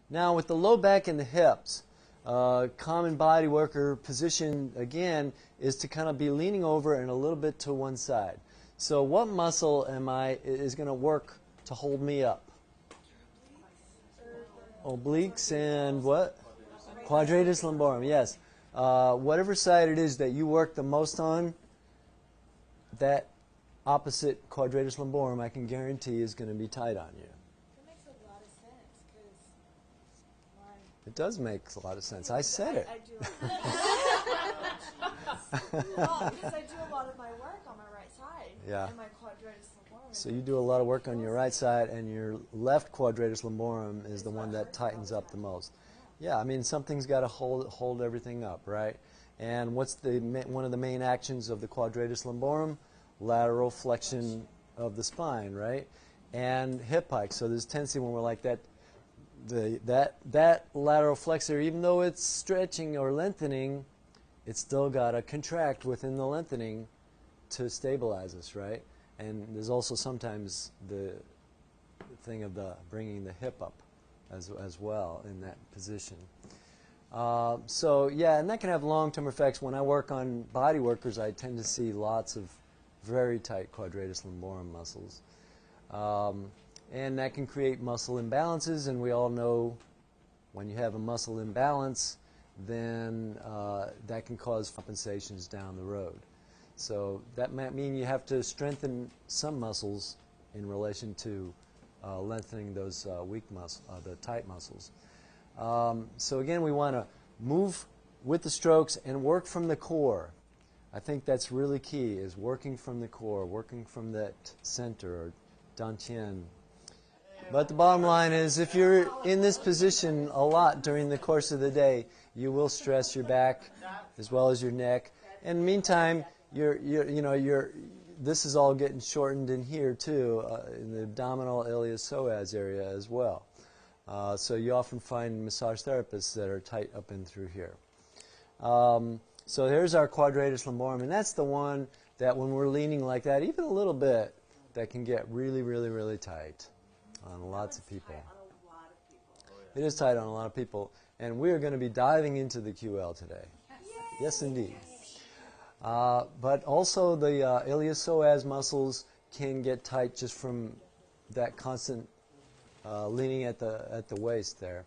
Now with the low back and the hips, common body worker position again is to kind of be leaning over and a little bit to one side. So what muscle is going to work to hold me up? Obliques and what? Quadratus lumborum, yes. Whatever side it is that you work the most on, that opposite quadratus lumborum, I can guarantee, is going to be tight on you. That makes a lot of sense, because it does make a lot of sense. I said it. I do. Well, because I do a lot of my work on my right side. Yeah. And my quadratus lumborum. So you do a lot of work on your right side, and your left quadratus lumborum is the one that tightens up the most. Yeah, I mean, something's got to hold everything up, right? And what's one of the main actions of the quadratus lumborum? Lateral flexion of the spine, right? And hip hike. So there's tendency when we're like that, that lateral flexor, even though it's stretching or lengthening, it's still got to contract within the lengthening to stabilize us, right? And there's also sometimes the thing of bringing the hip up as well in that position. So yeah, and that can have long-term effects. When I work on body workers, I tend to see lots of very tight quadratus lumborum muscles. And that can create muscle imbalances, and we all know when you have a muscle imbalance, then that can cause compensations down the road. So that might mean you have to strengthen some muscles in relation to lengthening those weak muscles, the tight muscles. So again, we want to move with the strokes and work from the core. I think that's really key, is working from the core, working from that center, or dantian. But the bottom line is, if you're in this position a lot during the course of the day, you will stress your back as well as your neck. In the meantime, this is all getting shortened in here too, in the abdominal iliopsoas area as well. So you often find massage therapists that are tight up in through here. So here's our quadratus lumborum, and that's the one that when we're leaning like that, even a little bit, that can get really, really, really tight on lots of people. It is tight on a lot of people, and we are going to be diving into the QL today. Yes, indeed. But also the iliopsoas muscles can get tight just from that constant leaning at the waist there.